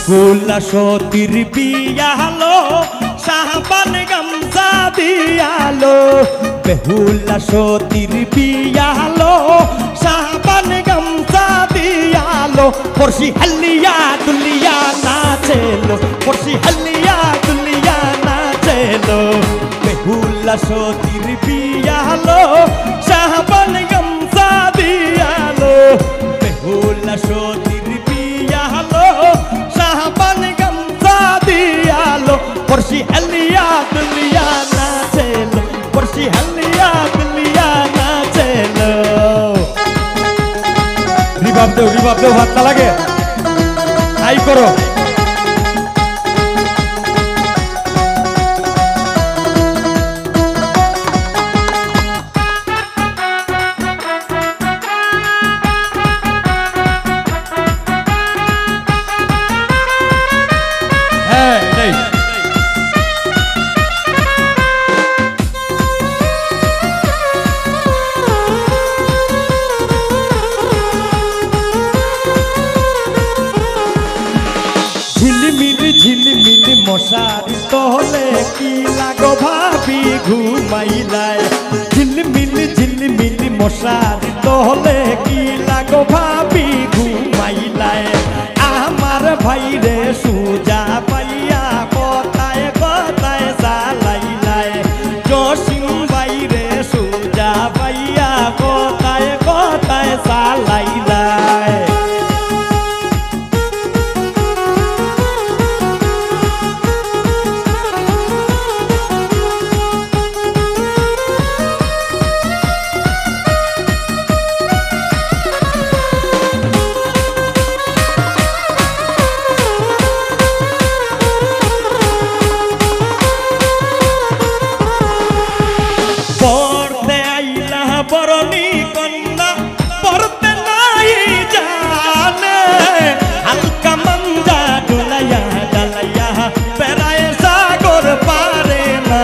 বেহুলা সতীর বিয়ালো শাহবান গামছা দিয়ালো বেহুলা সতীর বিয়ালো শাহবান গামছা দিয়ালো পড়শি হলিয়া দুলিয়া নাচেলো পড়শি হলিয়া দুলিয়া নাচেলো বেহুলা সতীর বিয়ালো শাহবান গামছা দিয়ালো বেহুলা সতীর বিয়ালো শাহবান গামছা দিয়ালো পড়শি হলিয়া দুলিয়া নাচেলো পড়শি হলিয়া দুলিয়া নাচেলো রিভাব দেও ভাত না লাগে আই করো ঝিলমিল মশার তলে কি লাগো ভাবি ঘুমাইলাই ঝিলমিল মশার তলে কি লাগো ভাবি ঘুমাইলাই আমার ভাইরে সুজা পাইয়া কথায় কথায় জ্বালাইলাই জসিম ভাইরে সুজা পাইয়া কথায় কথায় জ্বালাইলাই বরণী কন্যা পড়তে নাই জানে হালকা মঞ্জা ডুলাইয়া ডালাইয়া বেড়ায় সাগর পারে না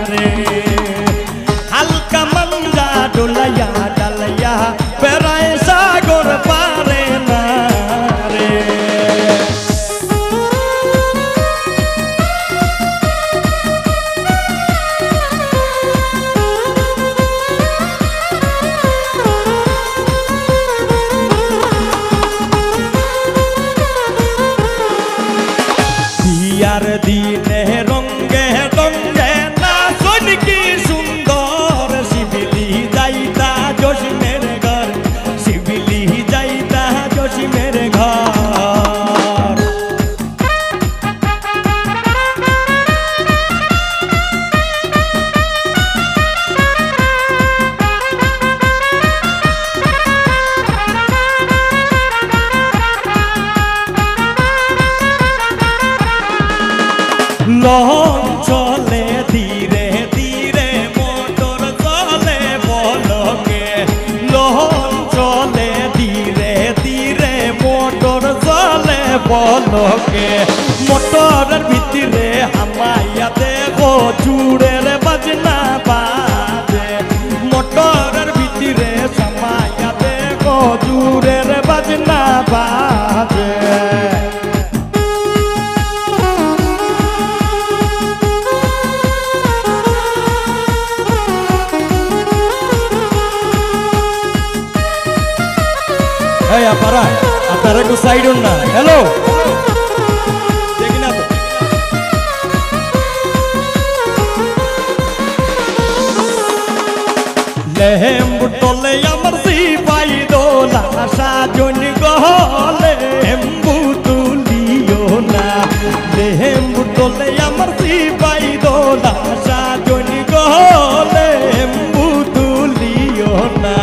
রে হালকা মঞ্জা ডুলাইয়া ডালাইয়া বেড়ায় সাগর পারে না রে বিয়ার দিনে রঙ্গে রঙ্গে নাচন কি সুন্দর শিবিলি যাইতা জসিমের ঘর শিবিলি যাইতা জসিমের ঘর লঞ্চ চলে ধীরে ধীরে মোটর চলে বলকে লঞ্চ চলে ধীরে ধীরে মোটর চলে বলকে মোটরের ভিতরে হামাইয়া দেখো চুড়ের বাজনা বাজে মোটরের ভিতরে হামাইয়া দেখো চুড়ের বাজনা বাজে আপনারা একটু সাইড হন না হ্যালো দেখি না তো লেহেম্বু টলে আমার সিপাই দোলা সাজন গহলে হেম্বু তুলিও না লেহেম্বু টলে আমার সিপাই দোলা সাজন গহলে হেম্বু তুলিও না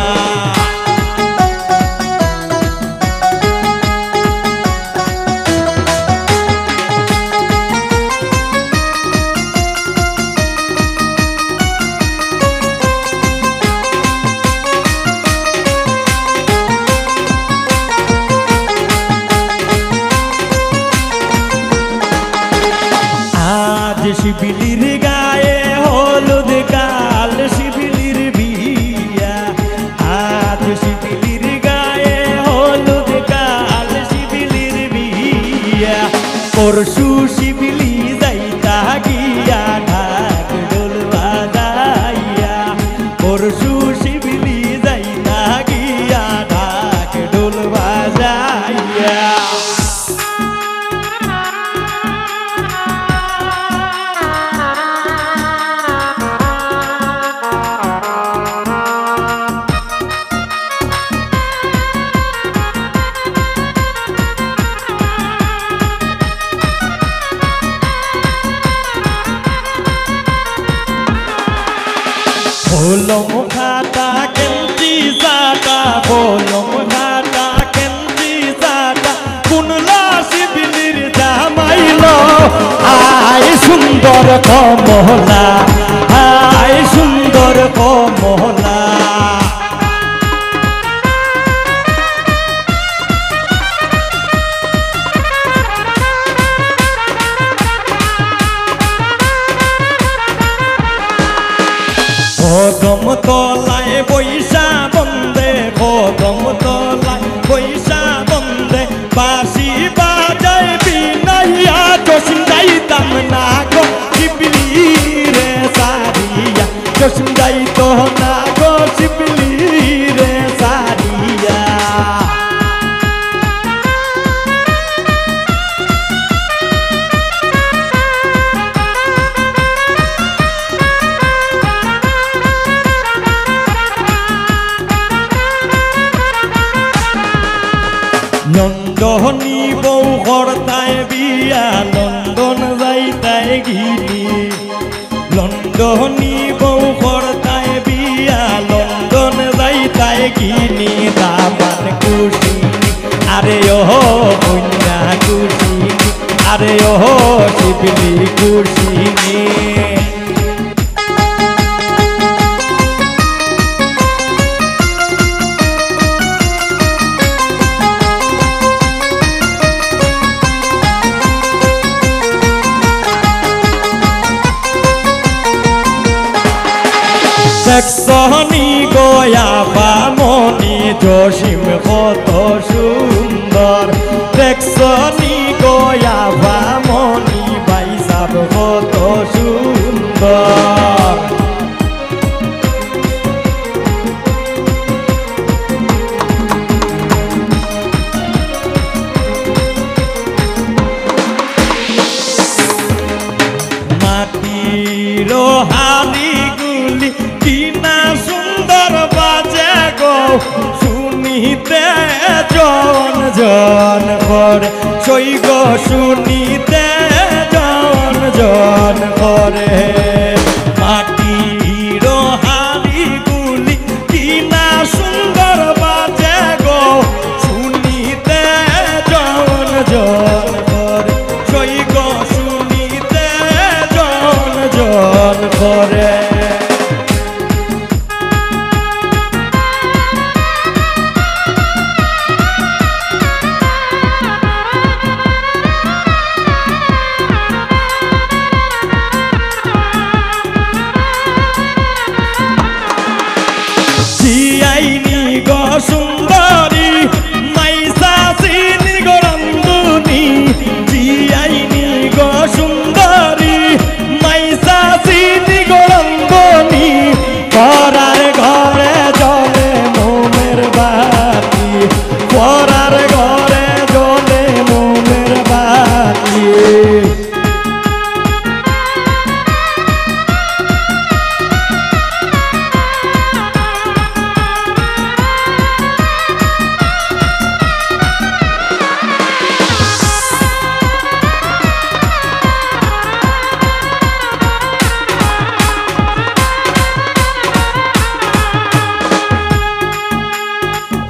পরশু শিবিলি যাইতা গিয়া ঢাক ঢোল বাজাইয়া পরশু শিবিলি যাইতা গিয়া ঢাক ঢোল বাজাইয়া Bolong kata kenti zata, bolong kata kenti zata, kunla sibilir jamailo, ay sundor komola, ay sundor komola. কদম তলায় বৈশা বন্দে কদম তলায় বৈশা বন্দে বাঁশি বাজায় বিনাইয়া জসিম যাইতাম না গো শিবলি রে সারিয়া জসিম যাইতো না গো শিবলি রে সারিয়া নন্দনী বউ করতায় বিয়া লন্ডন যাইতায় গিনি লন্ডনী বউ করতায় বিয়া লন্ডন যাইতায় গিনি দামান কুশিনি আরে ওহো কন্যা কুশিনি আরে ওহো শিবলি কুশিনি দেখছনি গয়া বামনি জসিম কত সুন্দর দেখছনি গয়া বামনি বাইসাব কত সুন্দর মাটির হাড়ি গুলি কিনা সুন্দর বাজে গো শুনিতে জন জন করে সই গো শুনিতে জন জন করে মাটির হাড়ি গুলি কিনা সুন্দর বাজে গো শুনিতে জন জন করে সই গো শুনিতে জন জন করে জিয়াইনি গো সুন্দরী মাইসা চিনি গো রন্দুনি জিয়াইনি গো সুন্দরী মাইসা চিনি গো রন্দুনি পরার ঘরে জলে মোমের বাতি পরার ঘরে জলে মোমের বাতি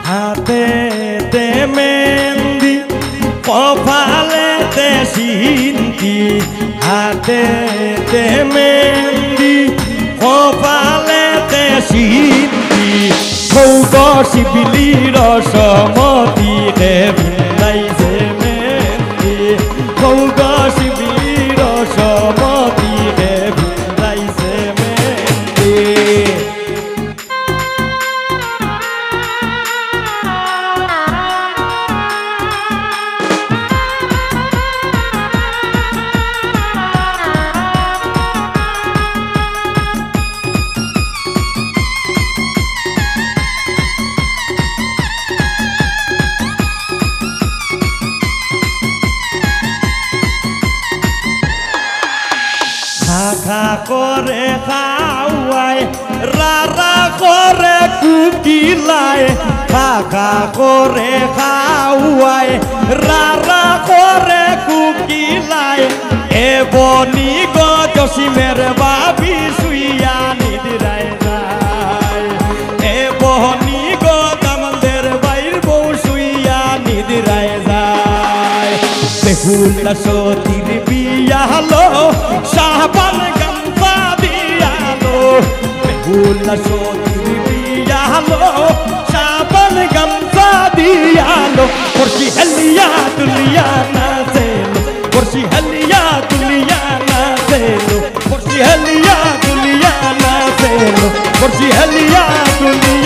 হাতেতে মেহেন্দি কপালেতে সিন্তি হাতেতে মেহেন্দি কপালেতে সিন্তি সৌগ শিবিলি রসমতি হে ভিন্দাইছে মেহেন্দি সৌগ শিবিলি রসমতি হে ভিন্দাইছে মেহেন্দি খা করে খাওয়ায় রারা করে কুকিলায় খা করে খাওয়ায় রারা করে কুকিলায় এ বনি গজসিমের বাবি শুইয়া নিদ্রায় যায় এ বনি গদামদের বাইর বউ শুইয়া নিদ্রায় যায় বেহুল সতীর বিয়া হলো শাহবান গামছা দিয়ালো বেহুল সতীর বিয়া হলো শাহবান গামছা দিয়ালো পড়শি হলিয়া দুলিয়া না সেলো পড়শি হলিয়া দুলিয়া না সেলো পড়শি হলিয়া দুলিয়া না সেলো পড়শি হলিয়া দুলিয়া